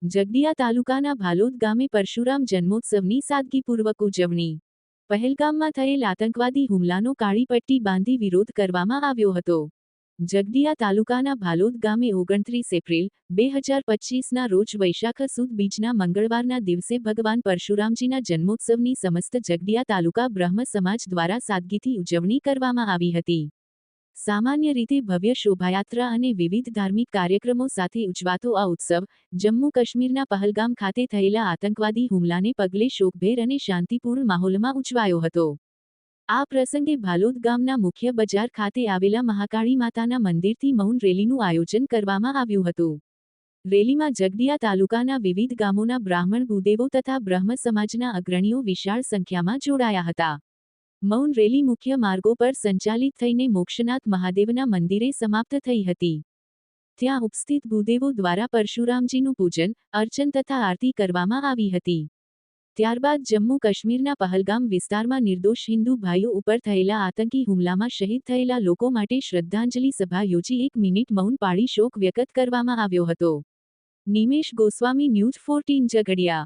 જગદિયા તાલુકાના ભાલોદ ગામે પરશુરામ જન્મોત્સવની સાદગીપૂર્વક ઉજવણી। પહેલગામમાં થયેલ આતંકવાદી હુમલાનો કાળી પટ્ટી બાંધી વિરોધ કરવામાં આવ્યો હતો। જગદિયા તાલુકાના ભાલોદ ગામે 29 એપ્રિલ 2025ના રોજ વૈશાખ સુદ બીજના મંગળવારના દિવસે ભગવાન પરશુરામજીના જન્મોત્સવની સમસ્ત જગદિયા તાલુકા બ્રહ્મ સમાજ દ્વારા સાદગીથી ઉજવણી કરવામાં આવી હતી। સામાન્ય રીતે ભવ્ય શોભાયાત્રા અને વિવિધ ધાર્મિક કાર્યક્રમો સાથે ઉજવાતો આ ઉત્સવ જમ્મુ કાશ્મીરના પહલગામ ખાતે થયેલા આતંકવાદી હુમલાને પગલે શોકભેર અને શાંતિપૂર્ણ માહોલમાં ઉજવાયો હતો। આ પ્રસંગે ભાલોદ ગામના મુખ્ય બજાર ખાતે આવેલા મહાકાળી માતાના મંદિરથી મૌન રેલીનું આયોજન કરવામાં આવ્યું હતું। રેલીમાં જગદિયા તાલુકાના વિવિધ ગામોના બ્રાહ્મણ ભૂદેવો તથા બ્રહ્મ સમાજના અગ્રણીઓ વિશાળ સંખ્યામાં જોડાયા હતા। મૌન રેલી મુખ્ય માર્ગો પર સંચાલિત થઈને મોક્ષનાથ મહાદેવના મંદિરે સમાપ્ત થઈ હતી। ત્યાં ઉપસ્થિત ભૂદેવો દ્વારા પરશુરામજીનું પૂજન અર્ચન તથા આરતી કરવામાં આવી હતી। ત્યારબાદ જમ્મુ કાશ્મીરના પહલગામ વિસ્તારમાં નિર્દોષ હિન્દુ ભાઈઓ ઉપર થયેલા આતંકી હુમલામાં શહીદ થયેલા લોકો માટે શ્રદ્ધાંજલિ સભા યોજી 1 મિનિટ મૌન પાળી શોક વ્યક્ત કરવામાં આવ્યો હતો। નિમેશ ગોસ્વામી, ન્યૂઝ 14 ઝઘડિયા।